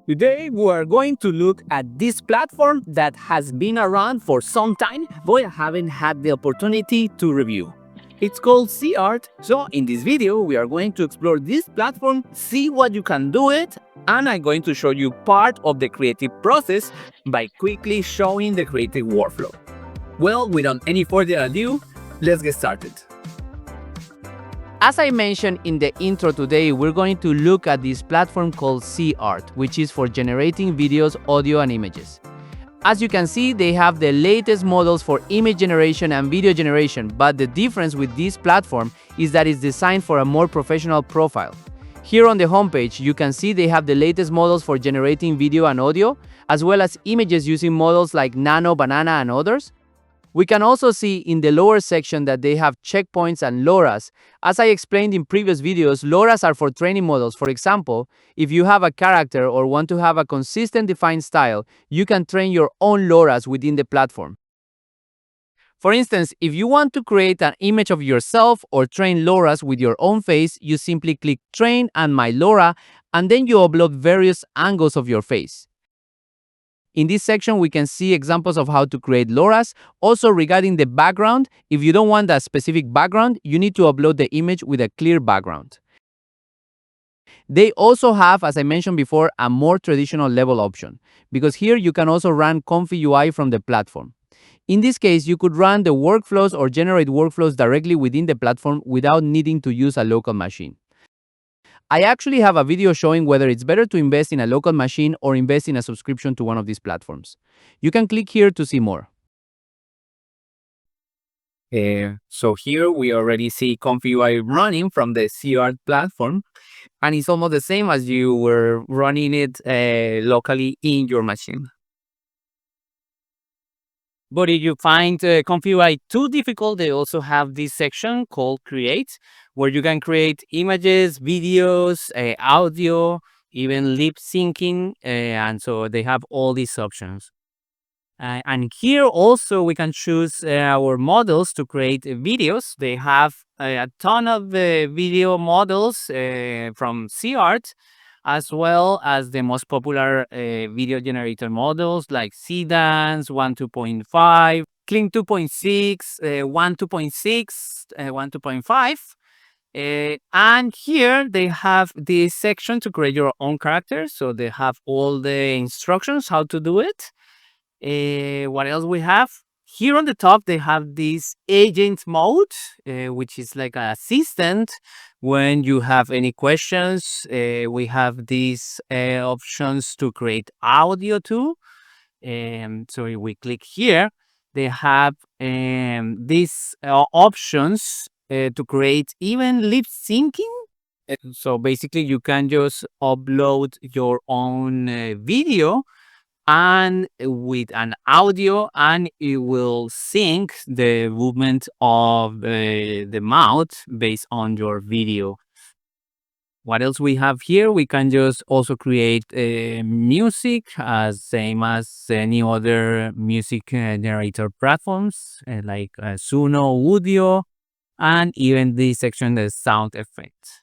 Today we are going to look at this platform that has been around for some time, but I haven't had the opportunity to review. It's called SeaArt, so in this video we are going to explore this platform, see what you can do it, and I'm going to show you part of the creative process by quickly showing the creative workflow. Well, without any further ado, let's get started. As I mentioned in the intro today, we're going to look at this platform called SeaArt, which is for generating videos, audio, and images. As you can see, they have the latest models for image generation and video generation, but the difference with this platform is that it's designed for a more professional profile. Here on the homepage, you can see they have the latest models for generating video and audio, as well as images using models like Nano Banana and others. We can also see in the lower section that they have checkpoints and LoRAs. As I explained in previous videos, LoRAs are for training models. For example, if you have a character or want to have a consistent defined style, you can train your own LoRAs within the platform. For instance, if you want to create an image of yourself or train LoRAs with your own face, you simply click Train and My LoRA, and then you upload various angles of your face. In this section, we can see examples of how to create LoRAs. Also, regarding the background, if you don't want a specific background, you need to upload the image with a clear background. They also have, as I mentioned before, a more traditional level option, because here you can also run ComfyUI from the platform. In this case, you could run the workflows or generate workflows directly within the platform without needing to use a local machine. I actually have a video showing whether it's better to invest in a local machine or invest in a subscription to one of these platforms. You can click here to see more. So here we already see ComfyUI running from the SeaArt platform, and it's almost the same as you were running it locally in your machine. But if you find ComfyUI too difficult, they also have this section called Create, where you can create images, videos, audio, even lip syncing, and so they have all these options. And here also we can choose our models to create videos. They have a ton of video models from SeaArt, as well as the most popular video generator models like Dance 1 2.5, Kling 2.6, 1 2.6, 1 2.5. And here they have this section to create your own characters. So they have all the instructions how to do it. What else we have? Here on the top, they have this agent mode, which is like an assistant. When you have any questions, we have these options to create audio too. So if we click here, they have these options to create even lip syncing. So basically, you can just upload your own video and with an audio, and it will sync the movement of the mouth based on your video. What else we have here? We can just also create music as same as any other music generator platforms like Suno, Udio, and even this section, the sound effects.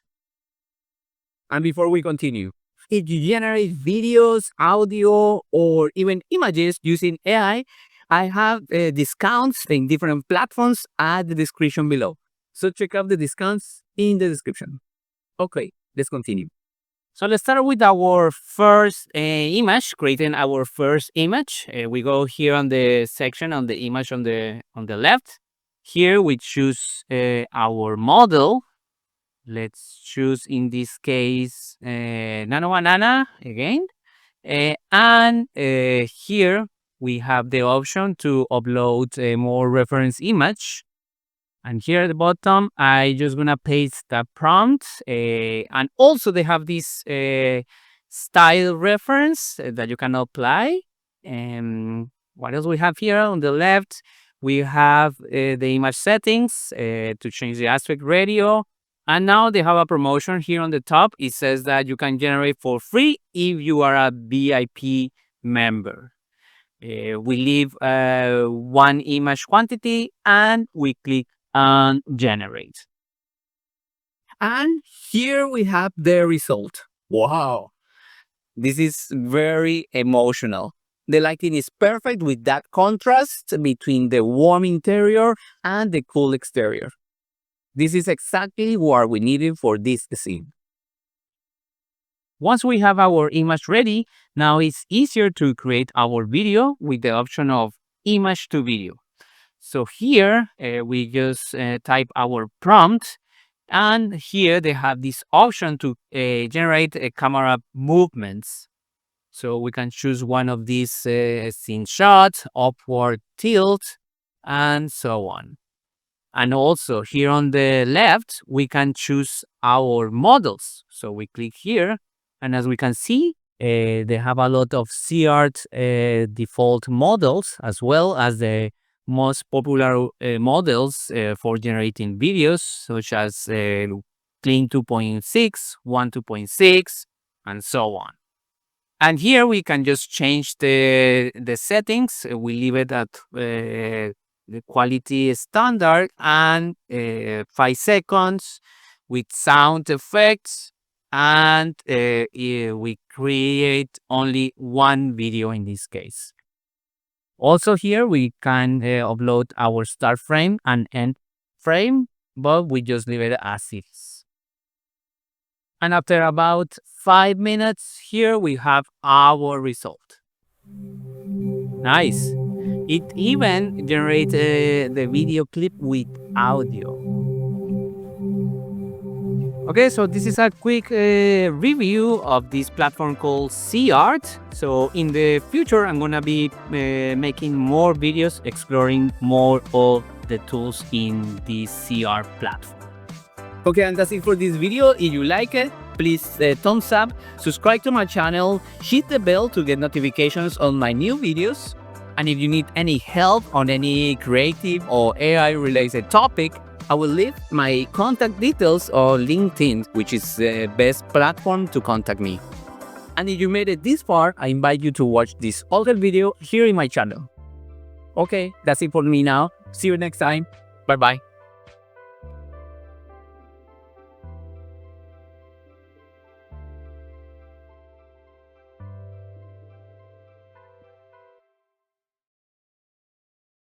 And before we continue, if you generate videos, audio, or even images using AI, I have discounts in different platforms at the description below. So check out the discounts in the description. Okay, let's continue. So let's start with our first image, creating our first image. We go here on the section on the image on the left. Here we choose our model. Let's choose in this case Nano Banana again. And here we have the option to upload a more reference image. And here at the bottom, I just gonna paste the prompt. And also they have this style reference that you can apply. And what else we have here on the left? We have the image settings to change the aspect ratio. And now they have a promotion here on the top. It says that you can generate for free if you are a VIP member. We leave one image quantity and we click on generate. And here we have the result. Wow. This is very emotional. The lighting is perfect with that contrast between the warm interior and the cool exterior. This is exactly what we needed for this scene. Once we have our image ready, now it's easier to create our video with the option of image to video. So here we just type our prompt, and here they have this option to generate camera movements. So we can choose one of these scene shots, upward tilt, and so on. And also here on the left, we can choose our models. So we click here, and as we can see, they have a lot of SeaArt default models, as well as the most popular models for generating videos, such as Clean 2.6, 1.2.6, and so on. And here we can just change the settings. We leave it at the quality standard and 5 seconds with sound effects. And we create only one video in this case. Also here we can upload our start frame and end frame, but we just leave it as is. And after about 5 minutes, here we have our result. Nice. It even generates the video clip with audio. Okay, so this is a quick review of this platform called SeaArt. So in the future, I'm gonna be making more videos exploring more of the tools in this SeaArt platform. Okay, and that's it for this video. If you like it, please thumbs up, subscribe to my channel, hit the bell to get notifications on my new videos. And if you need any help on any creative or AI related topic, I will leave my contact details on LinkedIn, which is the best platform to contact me. And if you made it this far, I invite you to watch this other video here in my channel. Okay, that's it for me now. See you next time. Bye bye.